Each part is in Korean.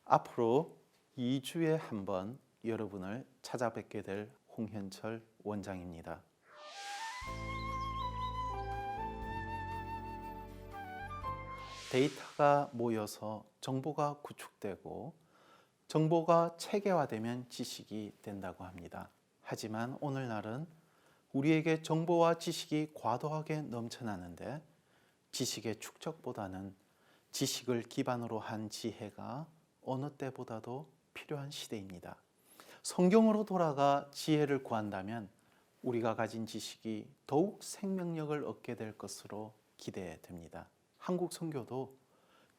앞으로 2주에 한 번 여러분을 찾아뵙게 될 홍현철 원장입니다. 데이터가 모여서 정보가 구축되고 정보가 체계화되면 지식이 된다고 합니다. 하지만 오늘날은 우리에게 정보와 지식이 과도하게 넘쳐나는데 지식의 축적보다는 지식을 기반으로 한 지혜가 어느 때보다도 필요한 시대입니다. 성경으로 돌아가 지혜를 구한다면 우리가 가진 지식이 더욱 생명력을 얻게 될 것으로 기대됩니다. 한국 선교도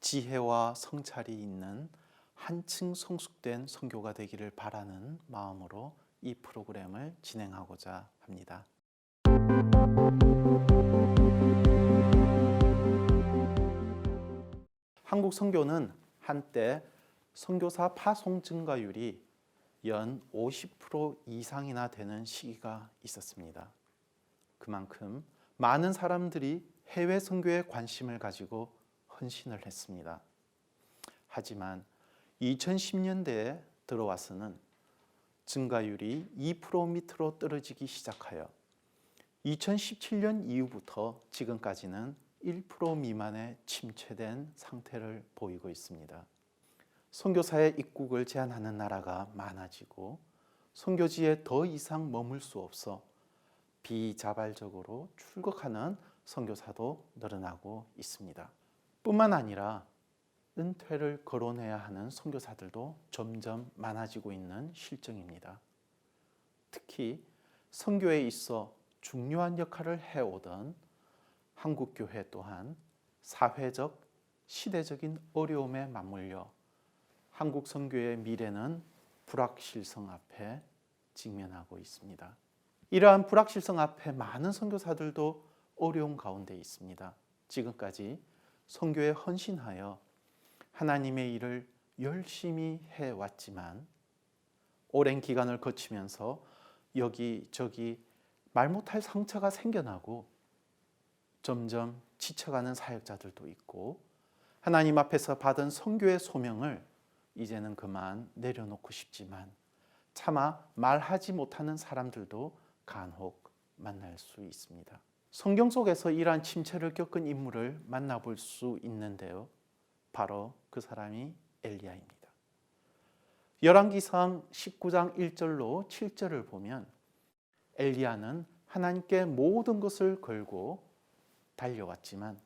지혜와 성찰이 있는 한층 성숙된 선교가 되기를 바라는 마음으로 이 프로그램을 진행하고자 합니다. 한국 선교는 한때 선교사 파송 증가율이 연 50% 이상이나 되는 시기가 있었습니다. 그만큼 많은 사람들이 해외 선교에 관심을 가지고 헌신을 했습니다. 하지만 2010년대에 들어와서는 증가율이 2% 밑으로 떨어지기 시작하여 2017년 이후부터 지금까지는 1% 미만의 침체된 상태를 보이고 있습니다. 선교사의 입국을 제한하는 나라가 많아지고 선교지에 더 이상 머물 수 없어 비자발적으로 출국하는 선교사도 늘어나고 있습니다. 뿐만 아니라 은퇴를 거론해야 하는 선교사들도 점점 많아지고 있는 실정입니다. 특히 선교에 있어 중요한 역할을 해오던 한국교회 또한 사회적, 시대적인 어려움에 맞물려 한국 선교의 미래는 불확실성 앞에 직면하고 있습니다. 이러한 불확실성 앞에 많은 선교사들도 어려운 가운데 있습니다. 지금까지 선교에 헌신하여 하나님의 일을 열심히 해왔지만 오랜 기간을 거치면서 여기저기 말 못할 상처가 생겨나고 점점 지쳐가는 사역자들도 있고 하나님 앞에서 받은 선교의 소명을 이제는 그만 내려놓고 싶지만 차마 말하지 못하는 사람들도 간혹 만날 수 있습니다. 성경 속에서 이러한 침체를 겪은 인물을 만나볼 수 있는데요. 바로 그 사람이 엘리야입니다. 열왕기상 19장 1절로 7절을 보면 엘리야는 하나님께 모든 것을 걸고 달려왔지만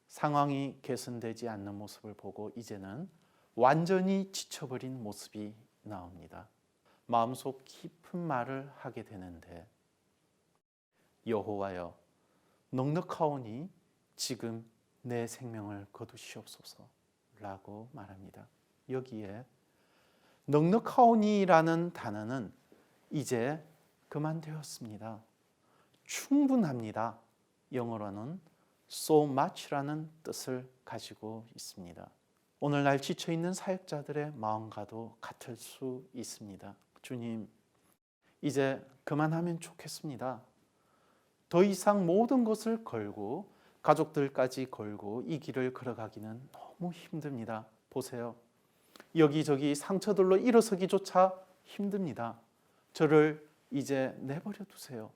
상황이 개선되지 않는 모습을 보고 이제는 완전히 지쳐버린 모습이 나옵니다. 마음속 깊은 말을 하게 되는데 여호와여 넉넉하오니 지금 내 생명을 거두시옵소서 라고 말합니다. 여기에 넉넉하오니라는 단어는 이제 그만되었습니다. 충분합니다. 영어로는 so much라는 뜻을 가지고 있습니다. 오늘날 지쳐있는 사역자들의 마음과도 같을 수 있습니다. 주님, 이제 그만하면 좋겠습니다. 더 이상 모든 것을 걸고 가족들까지 걸고 이 길을 걸어가기는 너무 힘듭니다. 보세요. 여기저기 상처들로 일어서기조차 힘듭니다. 저를 이제 내버려 두세요.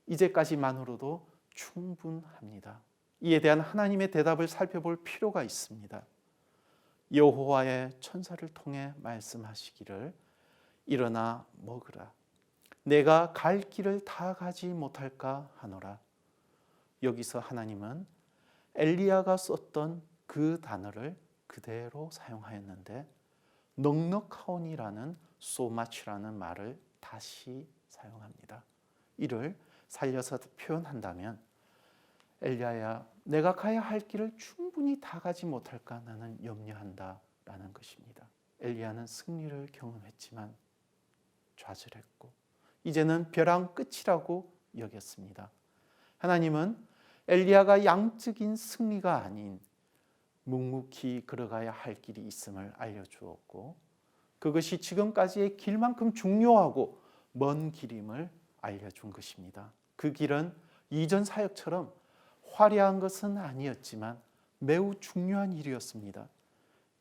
이제까지만으로도 충분합니다. 이에 대한 하나님의 대답을 살펴볼 필요가 있습니다. 여호와의 천사를 통해 말씀하시기를 일어나 먹으라. 내가 갈 길을 다 가지 못할까 하노라. 여기서 하나님은 엘리야가 썼던 그 단어를 그대로 사용하였는데 넉넉하오니라는 so much라는 말을 다시 사용합니다. 이를 살려서 표현한다면 엘리야야 내가 가야 할 길을 충분히 다 가지 못할까 나는 염려한다 라는 것입니다. 엘리야는 승리를 경험했지만 좌절했고 이제는 벼랑 끝이라고 여겼습니다. 하나님은 엘리야가 양적인 승리가 아닌 묵묵히 걸어가야 할 길이 있음을 알려주었고 그것이 지금까지의 길만큼 중요하고 먼 길임을 알려준 것입니다. 그 길은 이전 사역처럼 화려한 것은 아니었지만 매우 중요한 일이었습니다.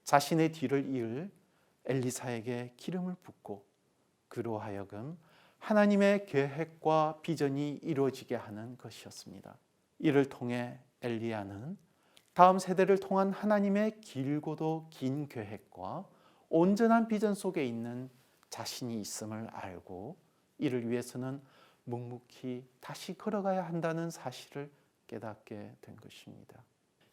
자신의 뒤를 이을 엘리사에게 기름을 붓고 그로 하여금 하나님의 계획과 비전이 이루어지게 하는 것이었습니다. 이를 통해 엘리야는 다음 세대를 통한 하나님의 길고도 긴 계획과 온전한 비전 속에 있는 자신이 있음을 알고 이를 위해서는 묵묵히 다시 걸어가야 한다는 사실을 깨닫게 된 것입니다.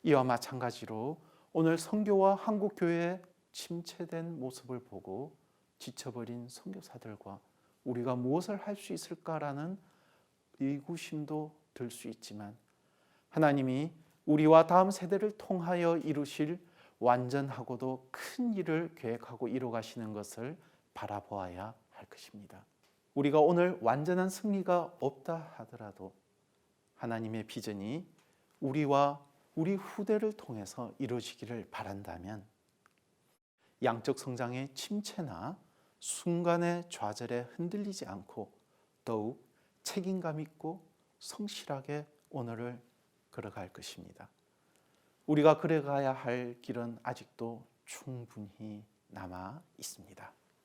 이와 마찬가지로 오늘 선교와 한국교회의 침체된 모습을 보고 지쳐버린 선교사들과 우리가 무엇을 할 수 있을까라는 의구심도 들 수 있지만 하나님이 우리와 다음 세대를 통하여 이루실 완전하고도 큰 일을 계획하고 이루어가시는 것을 바라보아야 할 것입니다. 우리가 오늘 완전한 승리가 없다 하더라도 하나님의 비전이 우리와 우리 후대를 통해서 이루어지기를 바란다면 양적 성장의 침체나 순간의 좌절에 흔들리지 않고 더욱 책임감 있고 성실하게 오늘을 걸어갈 것입니다. 우리가 걸어가야 할 길은 아직도 충분히 남아 있습니다.